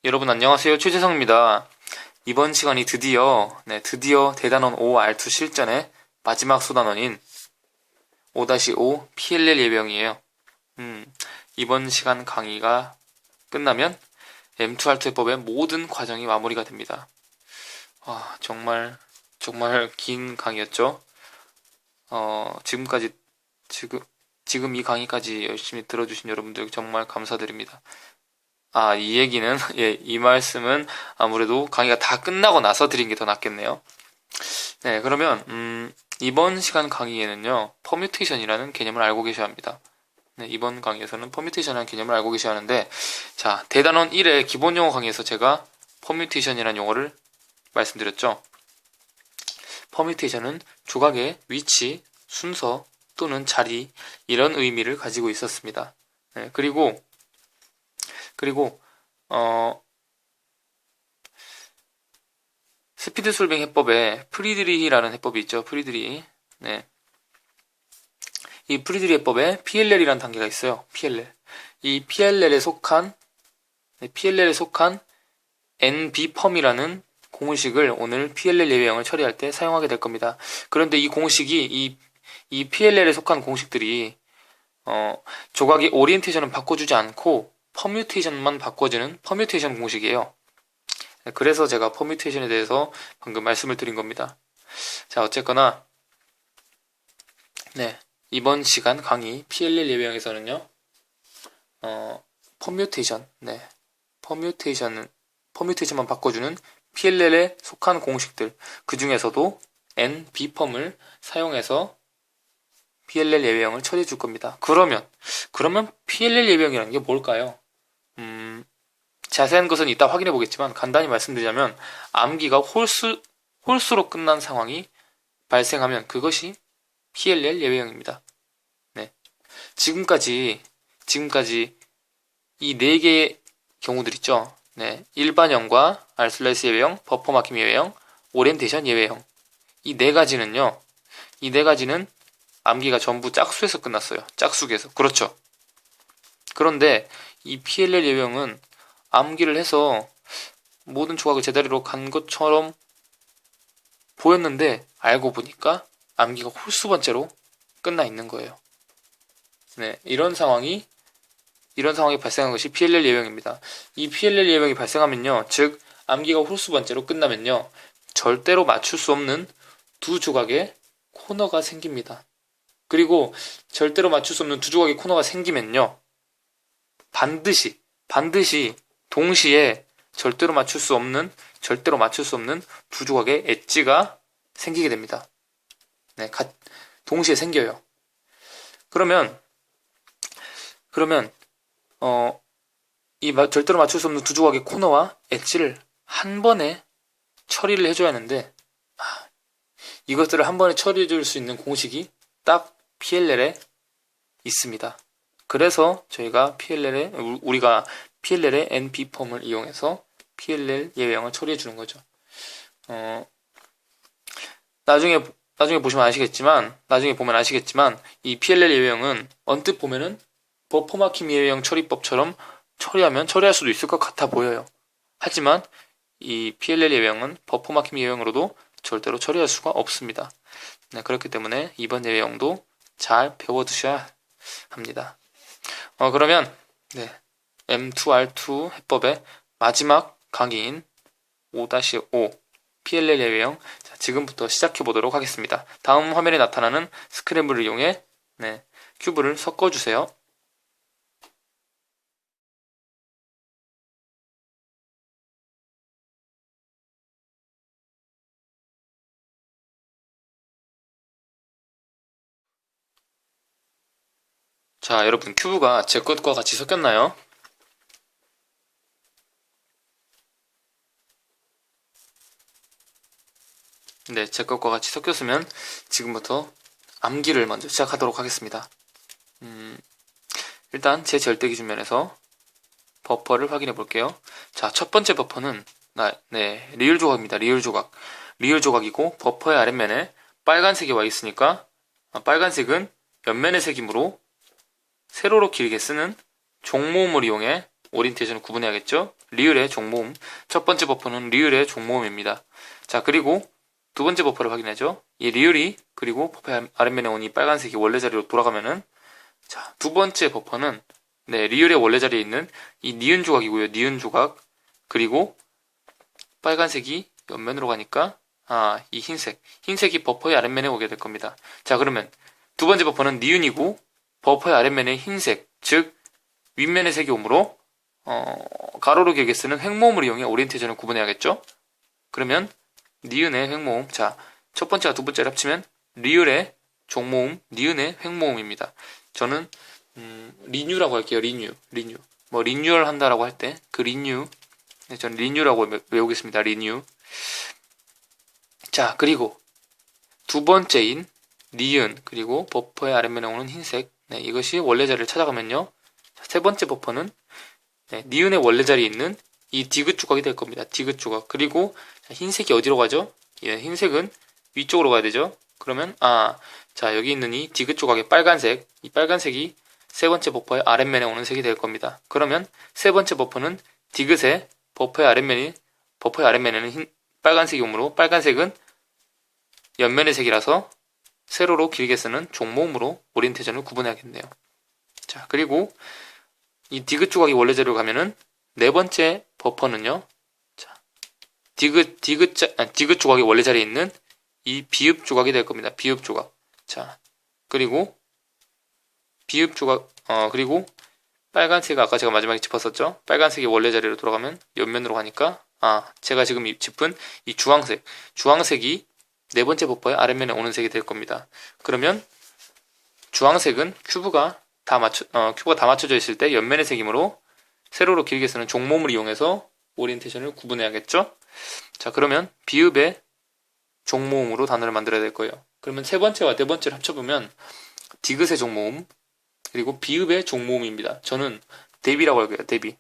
여러분 안녕하세요. 최재성입니다. 이번 시간이 드디어 대단원 5R2 실전의 마지막 소단원인 5-5 PLL 예병이에요. 이번 시간 강의가 끝나면 M2R2 해법의 모든 과정이 마무리가 됩니다. 정말 긴 강의였죠. 지금 이 강의까지 열심히 들어주신 여러분들 정말 감사드립니다. 이 얘기는, 이 말씀은 아무래도 강의가 다 끝나고 나서 드린 게 더 낫겠네요. 네, 그러면, 이번 시간 강의에는요, 퍼뮤테이션이라는 개념을 알고 계셔야 합니다. 네, 이번 강의에서는 퍼뮤테이션이라는 개념을 알고 계셔야 하는데, 자, 대단원 1의 기본 용어 강의에서 제가 퍼뮤테이션이라는 용어를 말씀드렸죠. 퍼뮤테이션은 조각의 위치, 순서 또는 자리, 이런 의미를 가지고 있었습니다. 네, 그리고 스피드 솔빙 해법에 프리드리히라는 해법이 있죠. 프리드리히. 네. 이 프리드리히 해법에 PLL이라는 단계가 있어요. PLL. 이 PLL에 속한 NB펌이라는 공식을 오늘 PLL 예외형을 처리할 때 사용하게 될 겁니다. 그런데 이 공식이 이 PLL에 속한 공식들이 조각의 오리엔테이션을 바꿔주지 않고 퍼뮤테이션만 바꿔주는 퍼뮤테이션 공식이에요. 그래서 제가 퍼뮤테이션에 대해서 방금 말씀을 드린 겁니다. 자, 어쨌거나 네, 이번 시간 강의 PLL 예외형에서는요, 퍼뮤테이션만 바꿔주는 PLL에 속한 공식들, 그 중에서도 NB펌을 사용해서 PLL 예외형을 처리해 줄 겁니다. 그러면 PLL 예외형이라는 게 뭘까요? 자세한 것은 이따 확인해 보겠지만 간단히 말씀드리자면 암기가 홀수로 끝난 상황이 발생하면 그것이 PLL 예외형입니다. 네. 지금까지 이 4개의 경우들 있죠. 네. 일반형과 알슬라이스 예외형, 버퍼 마킴 예외형, 오리엔테이션 예외형. 이 4가지는 암기가 전부 짝수에서 끝났어요. 짝수에서. 그렇죠. 그런데 이 PLL 예외형은 암기를 해서 모든 조각을 제자리로 간 것처럼 보였는데 알고 보니까 암기가 홀수번째로 끝나 있는 거예요. 네, 이런 상황이 발생한 것이 PLL 예외형입니다. 이 PLL 예외형이 발생하면요, 즉 암기가 홀수번째로 끝나면요, 절대로 맞출 수 없는 두 조각의 코너가 생깁니다. 그리고 절대로 맞출 수 없는 두 조각의 코너가 생기면요, 반드시 동시에 절대로 맞출 수 없는 두 조각의 엣지가 생기게 됩니다. 네, 동시에 생겨요. 그러면 이 절대로 맞출 수 없는 두 조각의 코너와 엣지를 한 번에 처리를 해줘야 하는데, 이것들을 한 번에 처리해 줄 수 있는 공식이 딱 PLL에 있습니다. 그래서 우리가 PLL의 NB펌을 이용해서 PLL 예외형을 처리해 주는 거죠. 나중에 보면 아시겠지만 이 PLL 예외형은 언뜻 보면은 버퍼 마킴 예외형 처리법처럼 처리할 수도 있을 것 같아 보여요. 하지만 이 PLL 예외형은 버퍼 마킴 예외형으로도 절대로 처리할 수가 없습니다. 네, 그렇기 때문에 이번 예외형도 잘 배워두셔야 합니다. 그러면 M2R2 해법의 마지막 강의인 5-5 PLL 예외형, 지금부터 시작해 보도록 하겠습니다. 다음 화면에 나타나는 스크램블을 이용해 큐브를 섞어주세요. 자, 여러분, 큐브가 제 것과 같이 섞였나요? 네, 제 것과 같이 섞였으면 지금부터 암기를 먼저 시작하도록 하겠습니다. 일단 제 절대 기준면에서 버퍼를 확인해 볼게요. 자, 첫 번째 버퍼는 리을 조각입니다. 리을 조각이고 버퍼의 아랫면에 빨간색이 와 있으니까 빨간색은 옆면의 색이므로 세로로 길게 쓰는 종모음을 이용해 오리엔테이션을 구분해야겠죠? 리을의 종모음. 첫 번째 버퍼는 리을의 종모음입니다. 자, 그리고 두 번째 버퍼를 확인하죠. 이 리을이 그리고 버퍼의 아랫면에 온 이 빨간색이 원래 자리로 돌아가면은, 자, 두 번째 버퍼는 네, 리을의 원래 자리에 있는 이 니은 조각이고요. 니은 조각. 그리고 빨간색이 옆면으로 가니까 이 흰색이 버퍼의 아랫면에 오게 될 겁니다. 자, 그러면 두 번째 버퍼는 니은이고 버퍼의 아랫면에 흰색, 즉 윗면의 색이 오므로 가로로 길게 쓰는 횡모음을 이용해 오리엔테이션을 구분해야겠죠? 그러면 니은의 횡모음, 자, 첫 번째와 두 번째를 합치면 리을의 종모음, 니은의 횡모음입니다. 저는 리뉴라고 할게요. 리뉴. 뭐 리뉴얼 한다라고 할 때 그 리뉴, 네, 저는 리뉴라고 외우겠습니다. 리뉴. 자, 그리고 두 번째인 니은, 그리고 버퍼의 아랫면에 오는 흰색, 네, 이것이 원래 자리를 찾아가면요, 세 번째 버퍼는 네, 니은의 원래 자리에 있는 이 디귿 조각이 될 겁니다. 디귿 조각. 그리고 흰색이 어디로 가죠? 예, 흰색은 위쪽으로 가야 되죠. 그러면 자, 여기 있는 이 디귿 조각의 빨간색, 이 빨간색이 세 번째 버퍼의 아랫면에 오는 색이 될 겁니다. 그러면 세 번째 버퍼는 디귿의 버퍼의 아랫면에는 빨간색이 오므로 빨간색은 옆면의 색이라서 세로로 길게 쓰는 종모음으로 오리엔테이션을 구분해야겠네요. 자, 그리고 이 디귿 조각이 원래 자리로 가면은 네 번째 버퍼는요. 자, 디귿 조각이 원래 자리에 있는 이 비읍 조각이 될 겁니다. 비읍 조각. 자, 그리고 비읍 조각, 그리고 빨간색 아까 제가 마지막에 짚었었죠. 빨간색이 원래 자리로 돌아가면 옆면으로 가니까 제가 지금 짚은 이 주황색이 네 번째 버퍼의 아랫면에 오는 색이 될 겁니다. 그러면 주황색은 큐브가 다 맞춰져 있을 때 옆면의 색이므로 세로로 길게 쓰는 종모음을 이용해서 오리엔테이션을 구분해야겠죠? 자, 그러면 비읍의 종모음으로 단어를 만들어야 될 거예요. 그러면 세 번째와 네 번째를 합쳐보면 디귿의 종모음, 그리고 비읍의 종모음입니다. 저는 대비라고 할게요. 대비.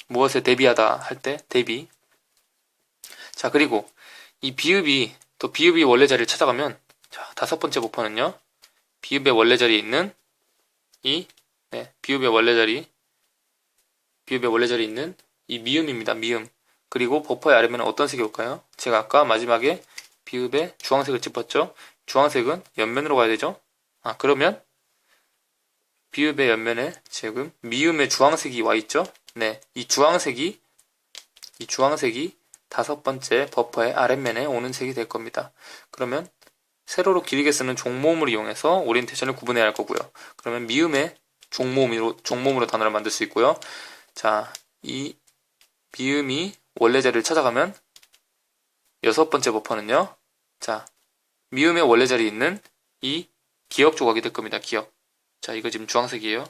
무엇에 대비하다 할 때 대비. 자, 그리고 이 비읍이 원래 자리를 찾아가면, 자, 다섯 번째 버퍼는요, 비읍의 원래 자리에 있는 비읍의 원래 자리에 있는 이 미음입니다. 미음. 그리고 버퍼의 아래면은 어떤 색이 올까요? 제가 아까 마지막에 비읍의 주황색을 짚었죠. 주황색은 옆면으로 가야 되죠. 그러면 비읍의 옆면에 지금 미음의 주황색이 와 있죠. 네, 이 주황색이 다섯 번째 버퍼의 아랫면에 오는 색이 될 겁니다. 그러면 세로로 길게 쓰는 종모음을 이용해서 오리엔테이션을 구분해야 할 거고요. 그러면 미음의 종모음으로 단어를 만들 수 있고요. 자, 이 미음이 원래 자리를 찾아가면 여섯 번째 버퍼는요. 자, 미음의 원래 자리에 있는 이 기역 조각이 될 겁니다. 기역. 자, 이거 지금 주황색이에요.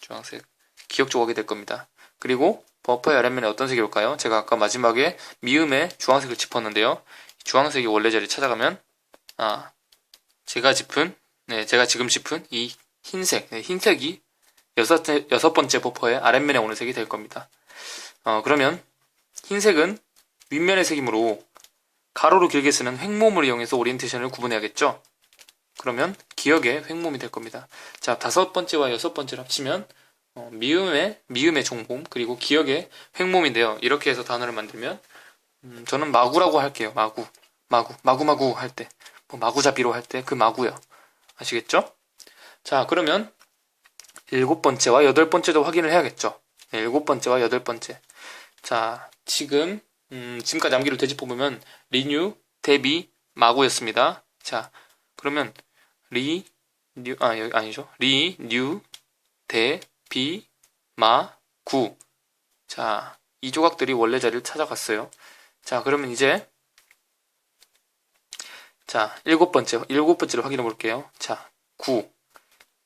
주황색. 기역 조각이 될 겁니다. 그리고 버퍼의 아랫면에 어떤 색이 올까요? 제가 아까 마지막에 미음의 주황색을 짚었는데요. 주황색이 원래 자리를 찾아가면 제가 지금 짚은 이 흰색, 흰색이 여섯 번째 버퍼의 아랫면에 오는 색이 될 겁니다. 그러면 흰색은 윗면의 색이므로 가로로 길게 쓰는 횡모음을 이용해서 오리엔테이션을 구분해야겠죠? 그러면 기역의 횡모음이 될 겁니다. 자, 다섯 번째와 여섯 번째를 합치면 미음의 종모음, 그리고 기역의 횡모음인데요. 이렇게 해서 단어를 만들면 저는 마구라고 할게요. 마구 할 때, 뭐 마구잡이로 할 때 그 마구요. 아시겠죠? 자, 그러면 일곱 번째와 여덟 번째도 확인을 해야겠죠. 네, 일곱 번째와 여덟 번째. 자, 지금까지 암기를 되짚어보면 리뉴, 대비, 마구였습니다. 자, 그러면 여기 아니죠. 뉴, 대, 비, 마, 구. 자, 이 조각들이 원래 자리를 찾아갔어요. 자, 그러면 이제 일곱 번째로 확인해 볼게요. 자, 구.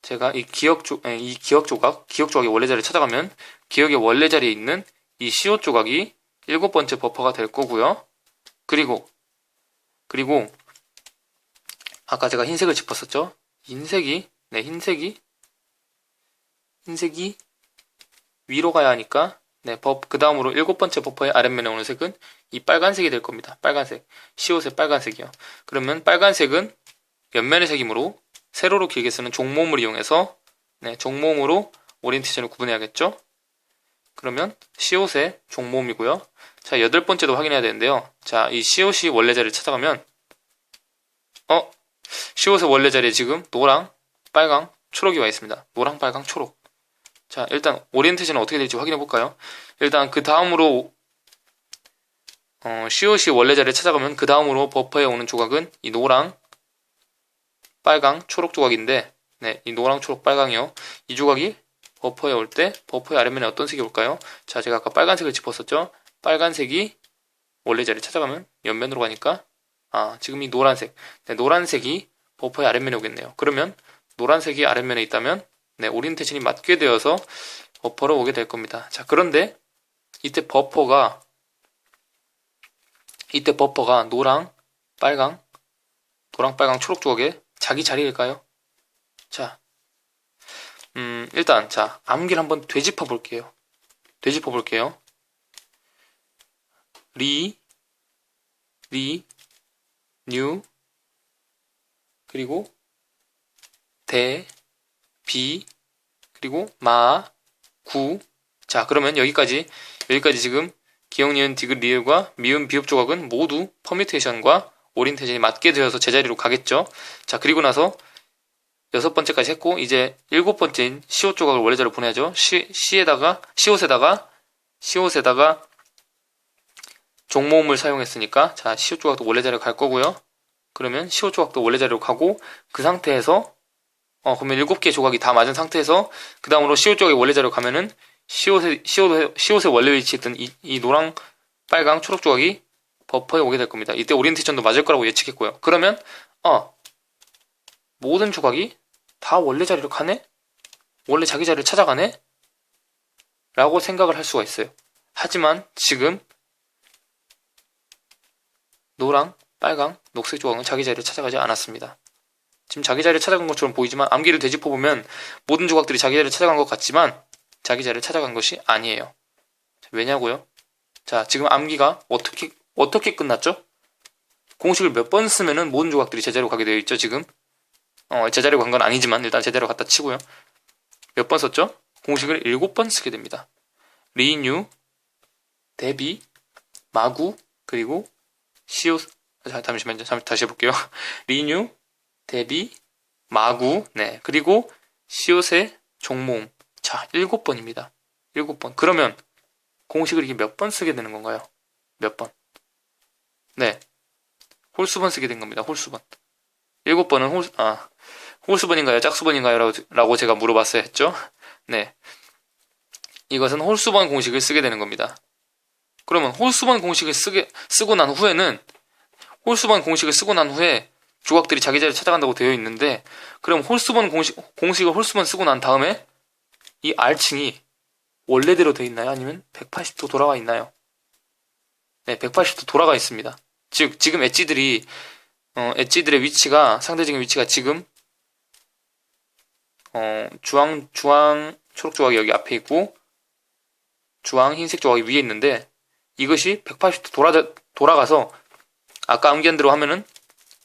제가 이 기역 조각이 원래 자리를 찾아가면 기역의 원래 자리에 있는 이 시옷 조각이 일곱 번째 버퍼가 될 거고요. 그리고 아까 제가 흰색을 짚었었죠. 흰색이 위로 가야 하니까 그 다음으로 일곱 번째 버퍼의 아랫면에 오는 색은 이 빨간색이 될 겁니다. 빨간색. 시옷의 빨간색이요. 그러면 빨간색은 옆면의 색이므로 세로로 길게 쓰는 종모음을 이용해서 종모음으로 오리엔테이션을 구분해야겠죠. 그러면 시옷의 종모음이고요. 자, 8번째도 확인해야 되는데요. 자, 이 시옷이 원래 자리를 찾아가면 시옷의 원래 자리에 지금 노랑, 빨강, 초록이 와 있습니다. 노랑, 빨강, 초록. 자, 일단 오리엔테이션은 어떻게 될지 확인해 볼까요? 일단 그 다음으로 시옷이 원래 자리에 찾아가면 그 다음으로 버퍼에 오는 조각은 이 노랑, 빨강, 초록 조각인데, 네, 이 노랑, 초록, 빨강이요. 이 조각이 버퍼에 올 때 버퍼의 아랫면에 어떤 색이 올까요? 자, 제가 아까 빨간색을 짚었었죠? 빨간색이 원래 자리에 찾아가면 옆면으로 가니까 지금 이 노란색, 네, 노란색이 버퍼의 아랫면에 오겠네요. 그러면 노란색이 아랫면에 있다면 네, 오리엔테이션이 맞게 되어서 버퍼로 오게 될 겁니다. 자, 그런데 이때 버퍼가 노랑, 빨강, 초록 조각의 자기 자리일까요? 자, 일단 자, 암기를 한번 되짚어 볼게요. 리, 뉴, 그리고 대, 비, 그리고 마, 구. 자, 그러면 여기까지 지금 기역, 니은, 디귿, 리을과 미음, 비읍 조각은 모두 퍼뮤테이션과 오리엔테이션이 맞게 되어서 제자리로 가겠죠. 자, 그리고 나서 6번째까지 했고 이제 7번째인 시옷 조각을 원래 자리로 보내야죠. 시옷에다가 종모음을 사용했으니까 자, 시옷 조각도 원래 자리로 갈 거고요. 그러면 시옷 조각도 원래 자리로 가고 그 상태에서 그러면 7개의 조각이 다 맞은 상태에서 그 다음으로 시옷 조각이 원래 자리로 가면은 시옷의 원래 위치에 있던 이 노랑, 빨강, 초록 조각이 버퍼에 오게 될 겁니다. 이때 오리엔테이션도 맞을 거라고 예측했고요. 그러면 모든 조각이 다 원래 자리로 가네? 원래 자기 자리를 찾아가네? 라고 생각을 할 수가 있어요. 하지만 지금 노랑, 빨강, 녹색 조각은 자기 자리를 찾아가지 않았습니다. 지금 자기 자리를 찾아간 것처럼 보이지만 암기를 되짚어보면 모든 조각들이 자기 자리를 찾아간 것 같지만 자기 자리를 찾아간 것이 아니에요. 왜냐고요? 자, 지금 암기가 어떻게 끝났죠? 공식을 몇 번 쓰면은 모든 조각들이 제자리로 가게 되어 있죠, 지금? 제자리로 간 건 아니지만 일단 제자리로 갖다 치고요. 몇 번 썼죠? 공식을 7번 쓰게 됩니다. 리뉴, 데비, 마구, 그리고 시옷. 잠시만요. 다시 해볼게요. 리뉴, 데비, 마구, 네, 그리고 시옷의 종모음. 자, 7번입니다. 7번. 그러면 공식을 이게 몇 번 쓰게 되는 건가요? 몇 번? 네, 홀수번 쓰게 된 겁니다. 홀수번. 7번은 홀수번인가요? 짝수번인가요? 라고 제가 물어봤어야 했죠? 네. 이것은 홀수번 공식을 쓰게 되는 겁니다. 그러면 홀수번 공식을 쓰고 난 후에 조각들이 자기 자리를 찾아간다고 되어 있는데, 그럼 공식을 홀수번 쓰고 난 다음에 이 R층이 원래대로 되어 있나요? 아니면 180도 돌아가 있나요? 네, 180도 돌아가 있습니다. 즉, 지금 엣지들의 상대적인 위치가 지금, 주황, 초록 조각이 여기 앞에 있고, 주황, 흰색 조각이 위에 있는데, 이것이 180도 돌아가서, 아까 암기한 대로 하면은,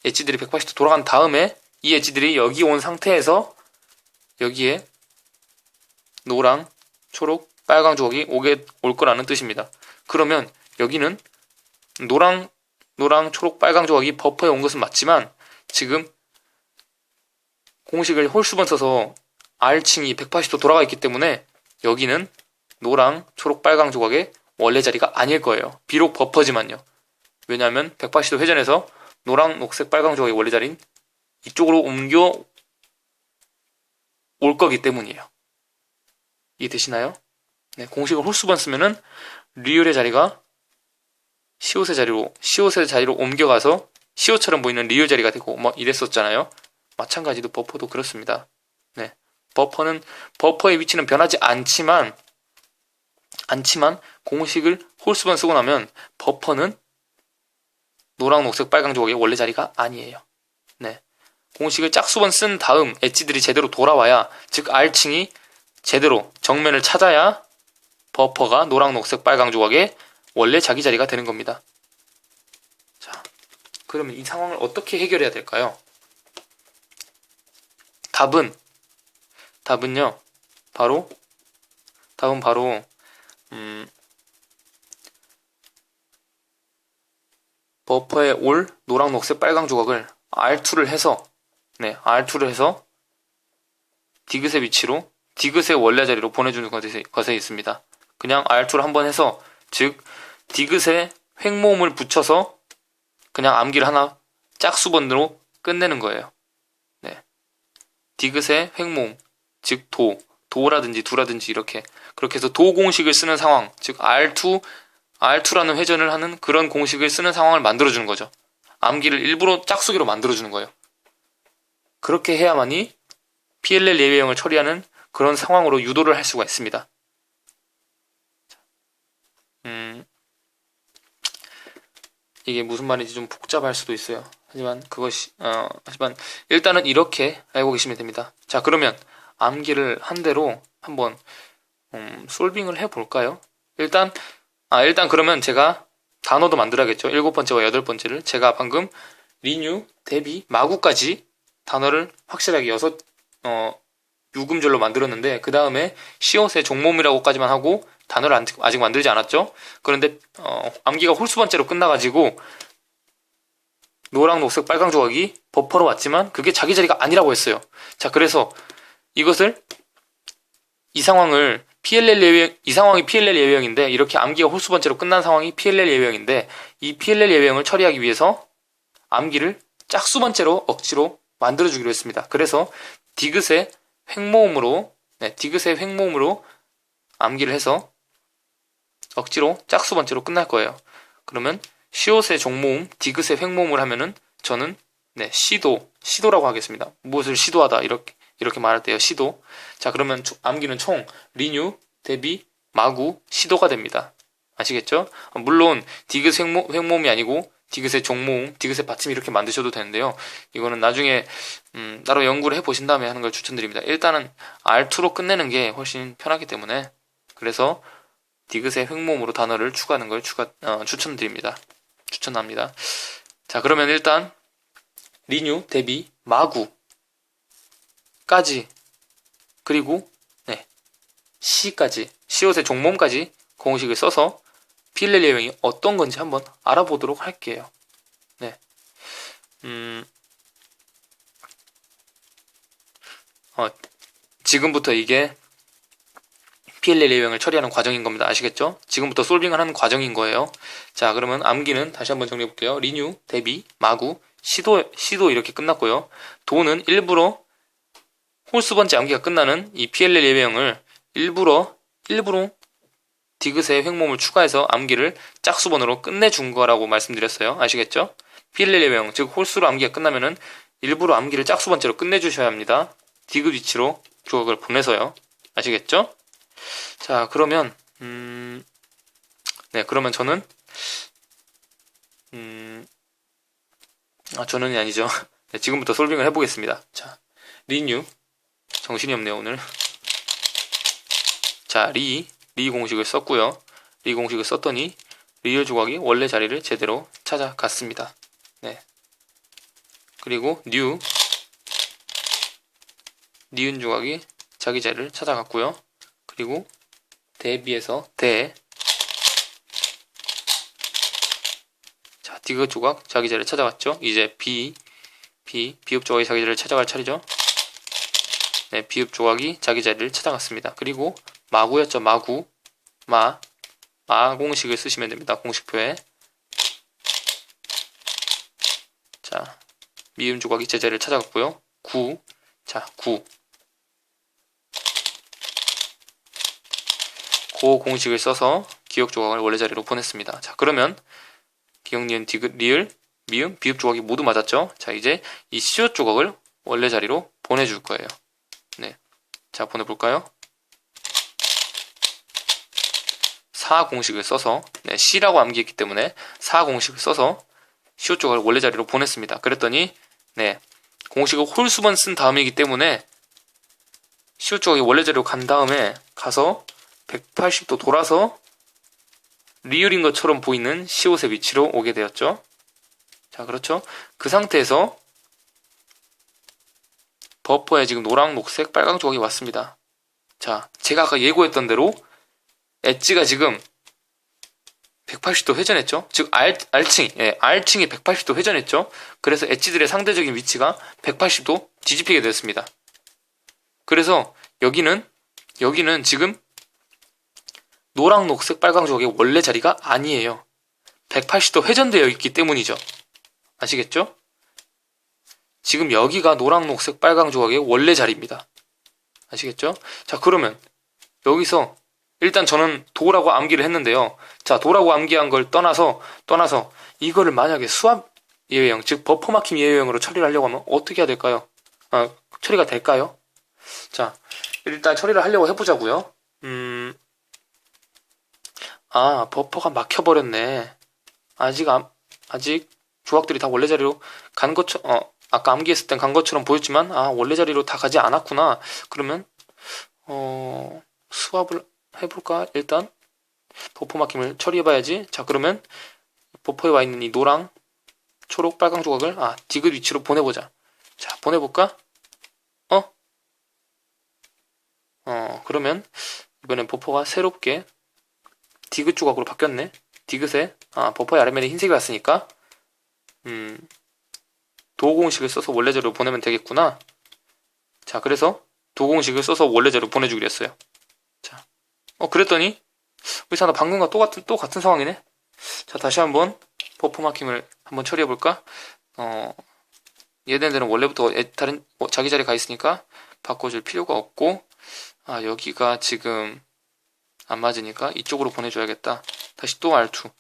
엣지들이 180도 돌아간 다음에, 이 엣지들이 여기 온 상태에서, 여기에, 노랑, 초록, 빨강 조각이 올 거라는 뜻입니다. 그러면, 여기는, 노랑, 초록, 빨강 조각이 버퍼에 온 것은 맞지만 지금 공식을 홀수번 써서 R층이 180도 돌아가 있기 때문에 여기는 노랑, 초록, 빨강 조각의 원래 자리가 아닐 거예요. 비록 버퍼지만요. 왜냐하면 180도 회전해서 노랑, 녹색, 빨강 조각의 원래 자리인 이쪽으로 옮겨 올 거기 때문이에요. 이해되시나요? 네, 공식을 홀수번 쓰면은 리을의 자리가 시옷의 자리로 옮겨가서 시옷처럼 보이는 리을 자리가 되고 뭐 이랬었잖아요. 마찬가지로 버퍼도 그렇습니다. 네, 버퍼의 위치는 변하지 않지만 공식을 홀수번 쓰고 나면 버퍼는 노랑, 녹색, 빨강 조각의 원래 자리가 아니에요. 네, 공식을 짝수번 쓴 다음 엣지들이 제대로 돌아와야, 즉 R층이 제대로 정면을 찾아야 버퍼가 노랑, 녹색, 빨강 조각의 원래 자기 자리가 되는 겁니다. 자, 그러면 이 상황을 어떻게 해결해야 될까요? 답은요, 바로 버퍼에 올 노랑, 녹색, 빨강 조각을 R2를 해서 R2를 해서 디귿의 위치로 디귿의 원래 자리로 보내주는 것에 있습니다. 그냥 R2를 한번 해서 즉 디귿의 횡모음을 붙여서 그냥 암기를 하나 짝수번으로 끝내는 거예요. 네. 디귿의 횡모음 즉 도라든지 두라든지 그렇게 해서 도 공식을 쓰는 상황 즉 R2라는 회전을 하는 그런 공식을 쓰는 상황을 만들어주는 거죠. 암기를 일부러 짝수기로 만들어주는 거예요. 그렇게 해야만이 PLL 예외형을 처리하는 그런 상황으로 유도를 할 수가 있습니다. 이게 무슨 말인지 좀 복잡할 수도 있어요. 하지만 일단은 이렇게 알고 계시면 됩니다. 자, 그러면 암기를 한 대로 한번 솔빙을 해볼까요? 일단 그러면 제가 단어도 만들어야겠죠. 7번째와 8번째를 제가 방금 리뉴, 대비, 마구까지 단어를 확실하게 6음절로 만들었는데 그 다음에 시옷의 종몸이라고까지만 하고 단어를 아직 만들지 않았죠. 그런데 암기가 홀수번째로 끝나가지고 노랑, 녹색, 빨강 조각이 버퍼로 왔지만 그게 자기 자리가 아니라고 했어요. 자, 그래서 이 상황이 PLL 예외형인데 이렇게 암기가 홀수번째로 끝난 상황이 PLL 예외형인데 이 PLL 예외형을 처리하기 위해서 암기를 짝수번째로 억지로 만들어주기로 했습니다. 그래서 디귿의 횡모음으로 암기를 해서 억지로 짝수번째로 끝날 거예요. 그러면 시옷의 종모음, 디귿의 횡모음을 하면은 저는 시도라고 하겠습니다. 무엇을 시도하다 이렇게 말할 때요. 시도. 자, 그러면 암기는 총 리뉴, 대비, 마구, 시도가 됩니다. 아시겠죠? 물론 디귿 횡모음이 아니고 디귿의 종모음, 디귿의 받침 이렇게 만드셔도 되는데요. 이거는 나중에 따로 연구를 해보신 다음에 하는 걸 추천드립니다. 일단은 R2로 끝내는 게 훨씬 편하기 때문에 그래서 디귿의 횡모음으로 단어를 추가하는 걸 추천합니다. 자, 그러면 일단 리뉴, 대비, 마구까지 그리고 시까지 시옷의 종모음까지 공식을 써서 PLL 예외형이 어떤 건지 한번 알아보도록 할게요. 지금부터 이게 PLL 예외형을 처리하는 과정인 겁니다. 아시겠죠? 지금부터 솔빙을 하는 과정인 거예요. 자, 그러면 암기는 다시 한번 정리해 볼게요. 리뉴, 대비, 마구, 시도 이렇게 끝났고요. 도는 일부러 홀수번째 암기가 끝나는 이 PLL 예외형을 일부러 디귿의 횡모음을 추가해서 암기를 짝수번으로 끝내준 거라고 말씀드렸어요. 아시겠죠? PLL 예외형, 즉 홀수로 암기가 끝나면은 일부러 암기를 짝수번째로 끝내주셔야 합니다. 디귿 위치로 조각을 보내서요. 아시겠죠? 자, 그러면 그러면 저는이 아니죠. 지금부터 솔빙을 해보겠습니다. 자, 리뉴 정신이 없네요 오늘. 자, 리 공식을 썼고요. 리 공식을 썼더니 리얼 조각이 원래 자리를 제대로 찾아갔습니다. 그리고 니은 조각이 자기 자리를 찾아갔고요. 그리고 대비에서 자, 디귿 조각 자기 자리를 찾아갔죠. 이제 비읍 조각이 자기 자리를 찾아갈 차례죠. 비읍 조각이 자기 자리를 찾아갔습니다. 그리고 마구였죠. 마 공식을 쓰시면 됩니다. 공식표에. 자, 미음 조각이 제 자리를 찾아갔고요. 구 고 공식을 써서 기역 조각을 원래 자리로 보냈습니다. 자, 그러면 기역, 니은, 디귿, 리을, 미음, 비읍 조각이 모두 맞았죠? 자, 이제 이 시옷 조각을 원래 자리로 보내줄 거예요. 자, 보내볼까요? 사 공식을 써서 C라고 암기했기 때문에 사 공식을 써서 시옷 조각을 원래 자리로 보냈습니다. 그랬더니 공식을 홀수번 쓴 다음이기 때문에 시옷 조각이 원래 자리로 간 다음에 가서 180도 돌아서 리을인 것처럼 보이는 시옷의 위치로 오게 되었죠. 자, 그렇죠. 그 상태에서 버퍼에 지금 노랑, 녹색, 빨강 조각이 왔습니다. 자, 제가 아까 예고했던 대로 엣지가 지금 180도 회전했죠. 즉 R층이 180도 회전했죠. 그래서 엣지들의 상대적인 위치가 180도 뒤집히게 되었습니다. 그래서 여기는 지금 노랑, 녹색, 빨강 조각의 원래 자리가 아니에요. 180도 회전되어 있기 때문이죠. 아시겠죠? 지금 여기가 노랑, 녹색, 빨강 조각의 원래 자리입니다. 아시겠죠? 자, 그러면 여기서 일단 저는 도라고 암기를 했는데요. 자, 도라고 암기한 걸 떠나서 이거를 만약에 수압 예외형, 즉 버퍼 막힘 예외형으로 처리를 하려고 하면 어떻게 해야 될까요? 처리가 될까요? 자, 일단 처리를 하려고 해보자고요. 버퍼가 막혀버렸네. 아직 조각들이 다 원래 자리로 간 것처럼, 아까 암기했을 땐 간 것처럼 보였지만, 원래 자리로 다 가지 않았구나. 그러면, 수압을 해볼까? 일단, 버퍼 막힘을 처리해봐야지. 자, 그러면, 버퍼에 와 있는 이 노랑, 초록, 빨강 조각을, 디귿 위치로 보내보자. 자, 보내볼까? 그러면, 이번엔 버퍼가 새롭게 디귿 조각으로 바뀌었네. 디귿에 버퍼의 아래면에 흰색이 왔으니까 도공식을 써서 원래 자료로 보내면 되겠구나. 자, 그래서 도공식을 써서 원래 자료로 보내주기로 했어요. 자, 그랬더니 의사 나 방금과 또 같은 상황이네. 자, 다시 한번 버퍼 마킹을 한번 처리해볼까? 얘네들은 원래부터 다른 자기 자리에 가 있으니까 바꿔줄 필요가 없고, 여기가 지금 안 맞으니까 이쪽으로 보내줘야겠다. 다시 또 R2.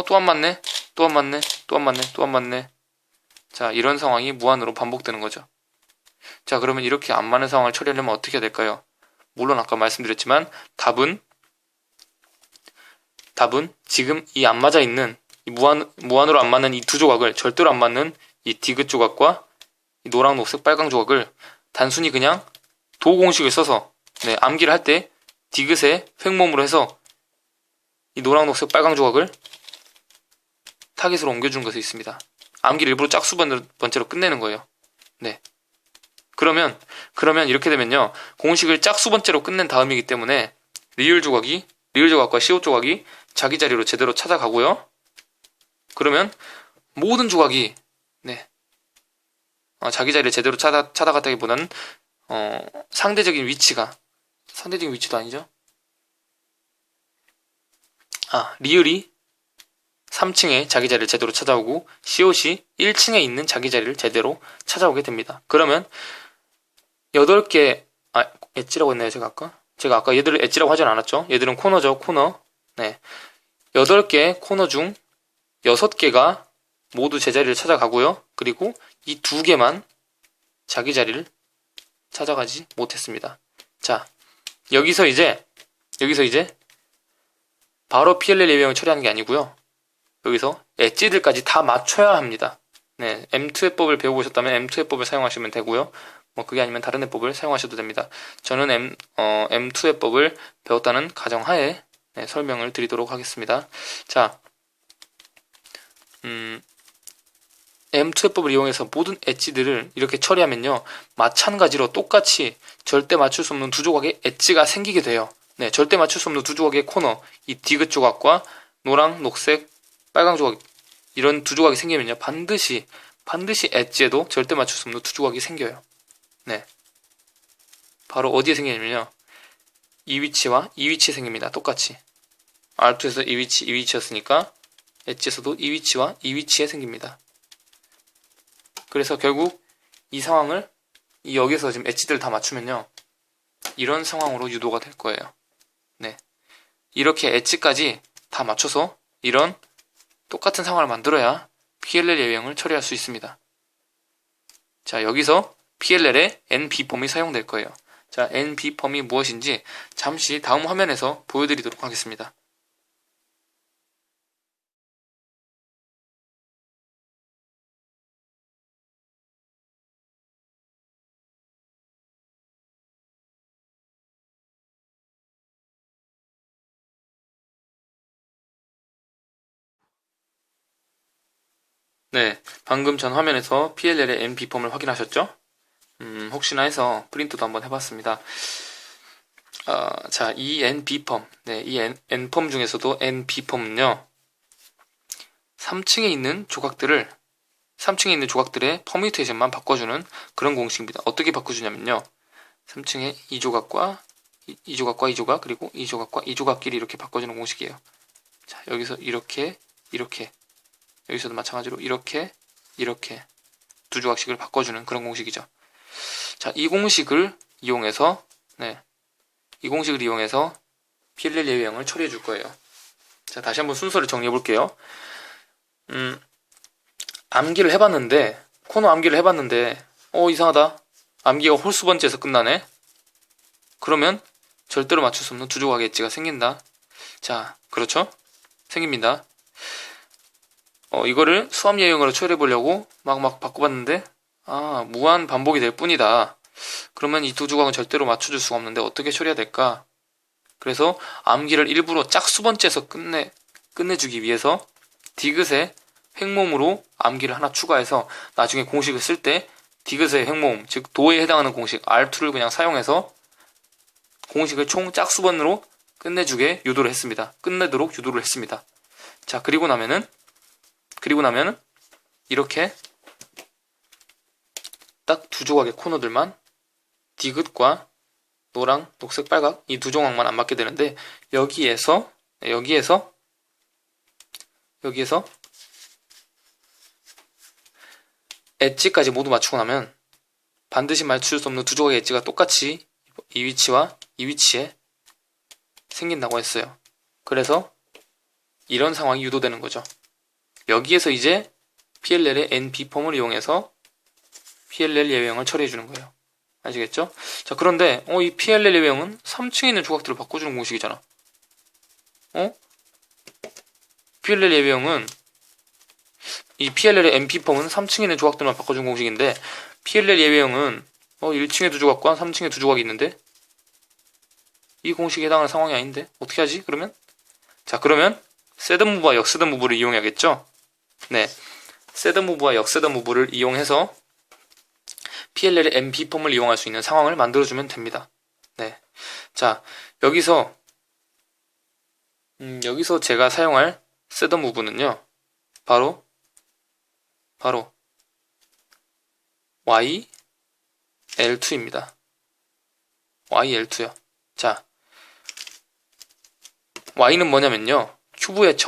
또 안 맞네. 또 안 맞네. 또 안 맞네. 또 안 맞네. 자, 이런 상황이 무한으로 반복되는 거죠. 자, 그러면 이렇게 안 맞는 상황을 처리하려면 어떻게 해야 될까요? 물론 아까 말씀드렸지만 답은 지금 이 안 맞아 있는 이 무한으로 안 맞는 이 두 조각을, 절대로 안 맞는 이 디귿 조각과 이 노랑, 녹색, 빨강 조각을 단순히 그냥 도공식을 써서 암기를 할 때 디귿의 횡몸으로 해서 이 노랑, 녹색, 빨강 조각을 타깃으로 옮겨주는 것이 있습니다. 암기를 일부러 짝수 번째로 끝내는 거예요. 네. 그러면 이렇게 되면요, 공식을 짝수 번째로 끝낸 다음이기 때문에 리을 조각과 시옷 조각이 자기 자리로 제대로 찾아가고요. 그러면 모든 조각이 자기 자리를 제대로 찾아갔다기보다는 상대적인 위치도 아니죠. 리을이 3층에 자기 자리를 제대로 찾아오고 시옷이 1층에 있는 자기 자리를 제대로 찾아오게 됩니다. 그러면 8개 엣지라고 했나요? 제가 아까 얘들을 엣지라고 하진 않았죠. 얘들은 코너죠. 코너. 8개 코너 중 6개가 모두 제자리를 찾아가고요. 그리고 이 2개만 자기 자리를 찾아가지 못했습니다. 자, 여기서 이제 바로 PLL 예외형을 처리하는 게 아니고요. 여기서 엣지들까지 다 맞춰야 합니다. M2 해법을 배워보셨다면 M2 해법을 사용하시면 되고요. 그게 아니면 다른 해법을 사용하셔도 됩니다. 저는 M2 해법을 배웠다는 가정하에 설명을 드리도록 하겠습니다. 자, M2 해법을 이용해서 모든 엣지들을 이렇게 처리하면요, 마찬가지로 똑같이 절대 맞출 수 없는 두 조각의 엣지가 생기게 돼요. 절대 맞출 수 없는 두 조각의 코너, 이 디귿 조각과 노랑, 녹색, 빨강 조각, 이런 두 조각이 생기면요, 반드시 엣지에도 절대 맞출 수 없는 두 조각이 생겨요. 바로 어디에 생기냐면요, 이 위치와 이 위치에 생깁니다. 똑같이 R2에서 이 위치였으니까 엣지에서도 이 위치와 이 위치에 생깁니다. 그래서 결국 이 상황을 여기서 지금 엣지들을 다 맞추면요, 이런 상황으로 유도가 될 거예요. 이렇게 엣지까지 다 맞춰서 이런 똑같은 상황을 만들어야 PLL 예외형을 처리할 수 있습니다. 자, 여기서 PLL의 NB펌이 사용될 거예요. 자, NB펌이 무엇인지 잠시 다음 화면에서 보여드리도록 하겠습니다. 방금 전 화면에서 PLL의 NB펌을 확인하셨죠? 혹시나 해서 프린트도 한번 해봤습니다. 자, 이 NB펌. 네, 이 N펌 중에서도 NB펌은요, 3층에 있는 조각들을 3층에 있는 조각들의 퍼뮤테이션만 바꿔주는 그런 공식입니다. 어떻게 바꿔주냐면요. 3층에 이 조각과 이 조각과 이 조각, 그리고 이 조각과 이 조각끼리 이렇게 바꿔주는 공식이에요. 자, 여기서 이렇게, 이렇게, 여기서도 마찬가지로 이렇게, 이렇게 두 조각씩을 바꿔주는 그런 공식이죠. 자, 이 공식을 이용해서, 이 공식을 이용해서 PLL 예외형을 처리해 줄 거예요. 자, 다시 한번 순서를 정리해 볼게요. 암기를 해봤는데, 코너 암기를 해봤는데, 이상하다. 암기가 홀수 번째에서 끝나네. 그러면 절대로 맞출 수 없는 두 조각의 엣지가 생긴다. 자, 그렇죠? 생깁니다. 이거를 수압 예형으로 처리해 보려고 막 바꿔봤는데, 무한 반복이 될 뿐이다. 그러면 이 두 조각은 절대로 맞춰줄 수가 없는데 어떻게 처리해야 될까? 그래서 암기를 일부러 짝수 번째에서 끝내주기 위해서 디귿의 횡몸으로 암기를 하나 추가해서 나중에 공식을 쓸 때 디귿의 횡몸, 즉 도에 해당하는 공식 R2를 그냥 사용해서 공식을 총 짝수번으로 끝내도록 유도를 했습니다. 자, 그리고 나면은 이렇게 딱 두 조각의 코너들만 디귿과 노랑, 녹색, 빨각 이 두 조각만 안 맞게 되는데 여기에서 엣지까지 모두 맞추고 나면 반드시 맞출 수 없는 두 조각의 엣지가 똑같이 이 위치와 이 위치에 생긴다고 했어요. 그래서 이런 상황이 유도되는 거죠. 여기에서 이제 PLL의 NB펌을 이용해서 PLL 예외형을 처리해주는 거예요. 아시겠죠? 자, 그런데 이 PLL 예외형은 3층에 있는 조각들을 바꿔주는 공식이잖아. PLL 예외형은 이 PLL의 NB펌은 3층에 있는 조각들만 바꿔주는 공식인데 PLL 예외형은 1층에 두 조각과 3층에 두 조각이 있는데 이 공식에 해당하는 상황이 아닌데 어떻게 하지? 그러면 새드 무브와 역새드 무브를 이용해야겠죠? 네, 새드 무브와 역새드 무브를 이용해서 PLL의 NB펌을 이용할 수 있는 상황을 만들어주면 됩니다. 네, 자, 여기서 제가 사용할 새드 무브는요, 바로 YL2입니다. YL2요. 자, Y는 뭐냐면요, 큐브의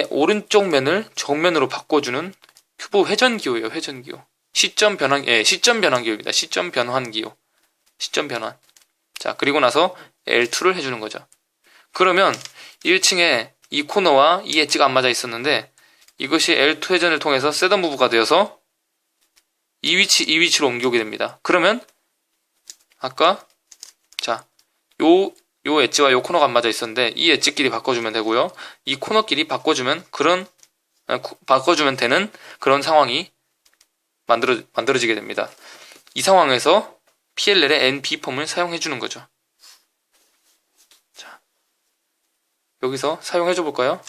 오른쪽 면을 정면으로 바꿔주는 큐브 회전기호예요. 회전기호. 시점 변환기호입니다. 시점 변환. 자, 그리고 나서 L2를 해주는 거죠. 그러면 1층에 이 코너와 이 엣지가 안 맞아 있었는데 이것이 L2 회전을 통해서 새드 무브가 되어서 이 위치로 옮겨오게 됩니다. 그러면 아까 요 엣지와 요 코너가 안 맞아 있었는데 이 엣지끼리 바꿔주면 되고요. 이 코너끼리 바꿔주면 되는 그런 상황이 만들어지게 됩니다. 이 상황에서 PLL의 NB펌을 사용해주는 거죠. 자, 여기서 사용해줘 볼까요?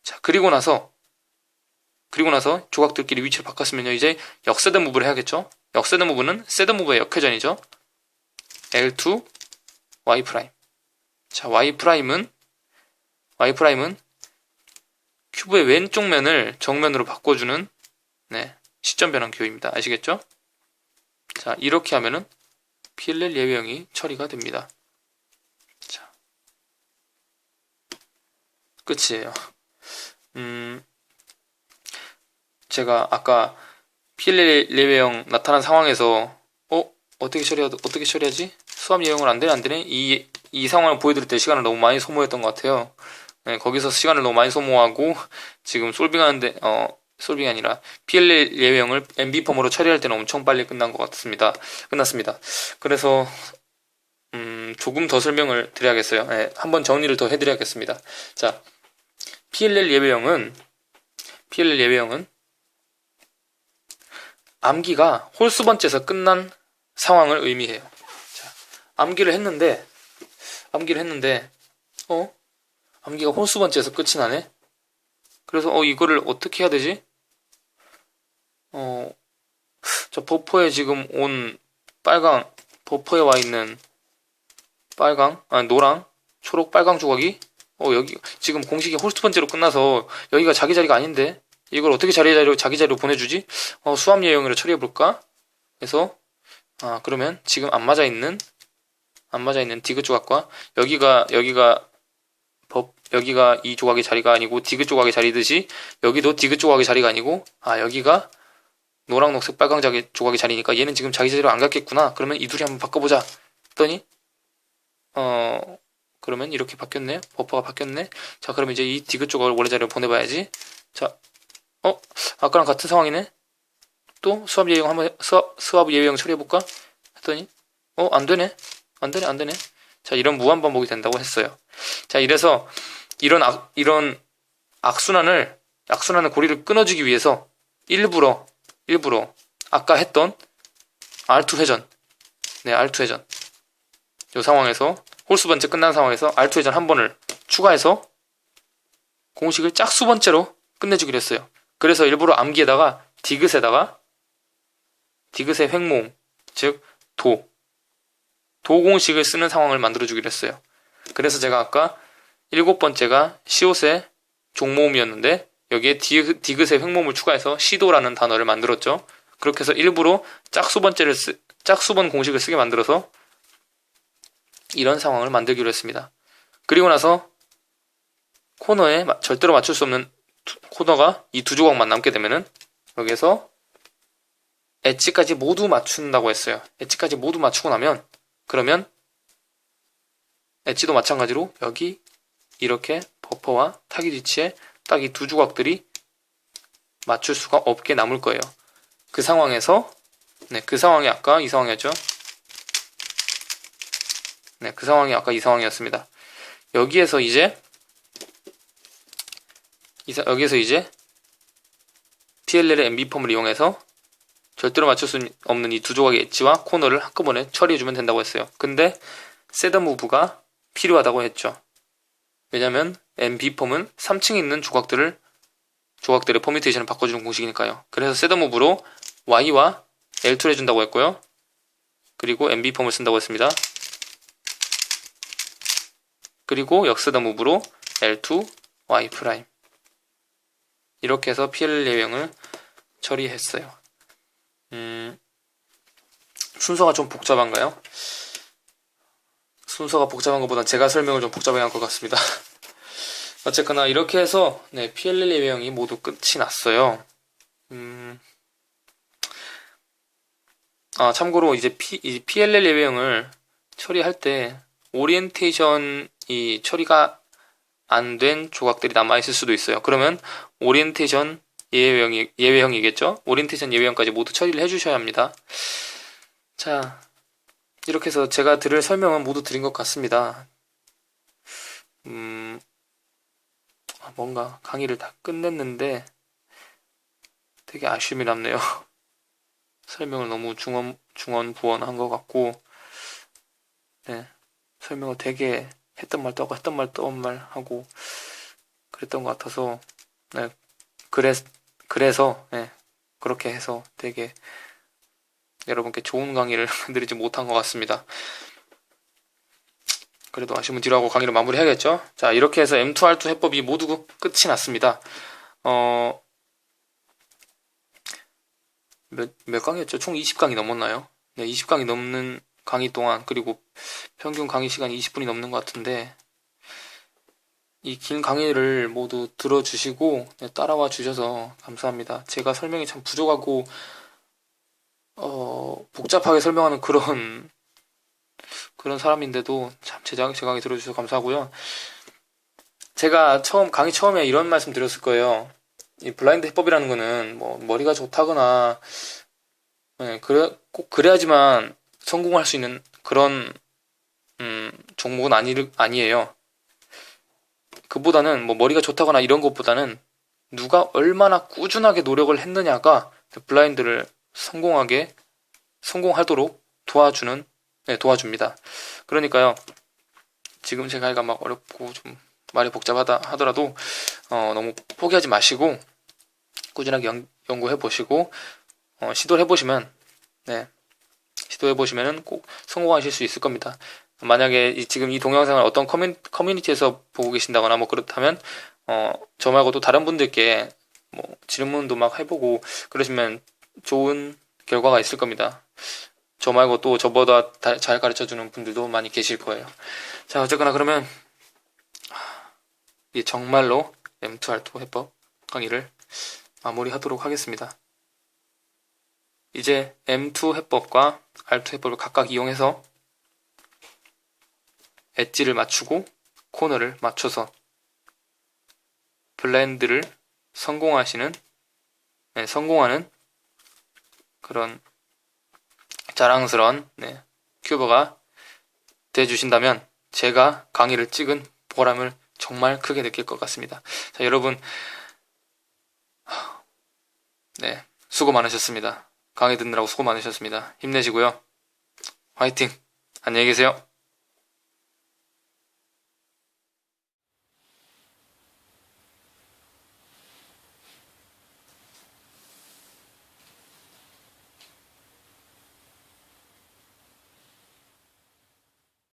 자, 그리고 나서 조각들끼리 위치를 바꿨으면요, 이제 역새드 무브를 해야겠죠? 역새드 무브는 새드 무브의 역회전이죠. L2 Y'. 자, Y''은 큐브의 왼쪽 면을 정면으로 바꿔주는 시점 변환 기호입니다. 아시겠죠? 자, 이렇게 하면은 PLL 예외형이 처리가 됩니다. 자, 끝이에요. 제가 아까 PLL 예외형 나타난 상황에서 어떻게 처리하지? 수압 예외형은 안 되네? 이 상황을 보여드릴 때 시간을 너무 많이 소모했던 것 같아요. 네, 거기서 시간을 너무 많이 소모하고 지금 솔빙이 아니라 PLL 예외형을 NB펌으로 처리할 때는 엄청 빨리 끝났습니다. 그래서 조금 더 설명을 드려야겠어요. 네, 한번 정리를 더 해드려야겠습니다. 자, PLL 예외형은 암기가 홀수 번째에서 끝난 상황을 의미해요. 자, 암기를 했는데 암기가 홀수 번째에서 끝이 나네. 그래서 이거를 어떻게 해야 되지? 저 버퍼에 지금 온 빨강, 버퍼에 와 있는 노랑, 초록, 빨강 조각이 여기 지금 공식이 홀스트 번째로 끝나서 여기가 자기 자리가 아닌데 이걸 어떻게 자기 자리로 보내주지? 수압 예형으로 처리해볼까? 그래서 그러면 지금 안 맞아 있는 디귿 조각과 여기가 이 조각의 자리가 아니고 디귿 조각의 자리듯이 여기도 디귿 조각의 자리가 아니고 여기가 노랑, 녹색, 빨강 조각의 자리니까 얘는 지금 자기 자리로 안 갔겠구나. 그러면 이 둘이 한번 바꿔보자 했더니 그러면 이렇게 바뀌었네요. 버퍼가 바뀌었네. 자, 그럼 이제 이 디귿 조각을 원래 자리로 보내봐야지. 자, 아까랑 같은 상황이네. 또 수압 예외형 처리해볼까? 했더니 안 되네. 안 되네. 자, 이런 무한 반복이 된다고 했어요. 자, 이래서 이런 악순환의 고리를 끊어주기 위해서 일부러 아까 했던 R2 회전, R2 회전 이 상황에서 홀수 번째 끝난 상황에서 R2 회전 한 번을 추가해서 공식을 짝수 번째로 끝내주기로 했어요. 그래서 일부러 암기에다가 디귿의 횡모음, 즉 도 공식을 쓰는 상황을 만들어주기로 했어요. 그래서 제가 아까 7번째가 시옷의 종모음이었는데 여기에 디귿의 횡모음을 추가해서 시도라는 단어를 만들었죠. 그렇게 해서 일부러 짝수번 공식을 쓰게 만들어서 이런 상황을 만들기로 했습니다. 그리고 나서 코너에 절대로 맞출 수 없는 코너가 이 두 조각만 남게 되면은 여기에서 엣지까지 모두 맞춘다고 했어요. 엣지까지 모두 맞추고 나면 그러면 엣지도 마찬가지로 여기 이렇게 버퍼와 타깃 위치에 딱 이 두 조각들이 맞출 수가 없게 남을 거예요. 그 상황에서 그 상황이 아까 이 상황이었죠. 그 상황이 아까 이 상황이었습니다. 여기에서 이제 PLL의 MB 펌을 이용해서 절대로 맞출 수 없는 이 두 조각의 엣지와 코너를 한꺼번에 처리해주면 된다고 했어요. 근데 셋업 무브가 필요하다고 했죠. 왜냐면 MB 펌은 3층에 있는 조각들의 퍼뮤테이션을 바꿔주는 공식이니까요. 그래서 셋업 무브로 Y와 L2를 해준다고 했고요. 그리고 MB 펌을 쓴다고 했습니다. 그리고 역셋업 무브로 L2, Y'. 이렇게 해서 PLL 예형을 처리했어요. 순서가 좀 복잡한가요? 순서가 복잡한 것보다 제가 설명을 좀 복잡하게 한 것 같습니다. 어쨌거나 이렇게 해서 PLL 예형이 모두 끝이 났어요. 참고로 이제 PLL 예형을 처리할 때 오리엔테이션이 처리가 안 된 조각들이 남아있을 수도 있어요. 그러면 오리엔테이션 예외형이겠죠? 오리엔테이션 예외형까지 모두 처리를 해주셔야 합니다. 자, 이렇게 해서 제가 드릴 설명은 모두 드린 것 같습니다. 뭔가 강의를 다 끝냈는데 되게 아쉬움이 남네요. 설명을 너무 중언부언한 것 같고, 설명을 되게 했던 말도 하고 했던 말 하고 그랬던 것 같아서 그래서 그렇게 해서 되게 여러분께 좋은 강의를 드리지 못한 것 같습니다. 그래도 아쉬움은 뒤로 하고 강의를 마무리해야겠죠. 자, 이렇게 해서 M2R2 해법이 모두 끝이 났습니다. 몇 강의였죠? 총 20강이 넘었나요? 20강이 넘는 강의 동안, 그리고 평균 강의 시간이 20분이 넘는 것 같은데, 이 긴 강의를 모두 들어주시고 따라와 주셔서 감사합니다. 제가 설명이 참 부족하고 복잡하게 설명하는 그런 사람인데도 참 제 강의 들어주셔서 감사하고요. 제가 강의 처음에 이런 말씀 드렸을 거예요. 이 블라인드 해법이라는 거는 뭐 머리가 좋다거나 꼭 그래야지만 성공할 수 있는 그런 종목은 아니에요. 그보다는 뭐 머리가 좋다거나 이런 것보다는 누가 얼마나 꾸준하게 노력을 했느냐가 블라인드를 성공하도록 도와줍니다. 그러니까요, 지금 제 강의가 막 어렵고 좀 말이 복잡하다 하더라도 너무 포기하지 마시고 꾸준하게 연구해 보시고 시도를 해보시면, 네, 시도해보시면은 꼭 성공하실 수 있을 겁니다. 만약에 지금 이 동영상을 어떤 커뮤니티에서 보고 계신다거나 뭐 그렇다면, 저 말고도 다른 분들께 뭐 질문도 막 해보고 그러시면 좋은 결과가 있을 겁니다. 저 말고 또 저보다 잘 가르쳐주는 분들도 많이 계실 거예요. 자, 어쨌거나 그러면 이 정말로 M2R2 해법 강의를 마무리하도록 하겠습니다. 이제 M2 해법과 R2 해법을 각각 이용해서 엣지를 맞추고 코너를 맞춰서 블렌드를 성공하는 그런 자랑스러운 큐버가 돼주신다면 제가 강의를 찍은 보람을 정말 크게 느낄 것 같습니다. 자, 여러분, 수고 많으셨습니다. 강의 듣느라고 수고 많으셨습니다. 힘내시고요. 화이팅! 안녕히 계세요.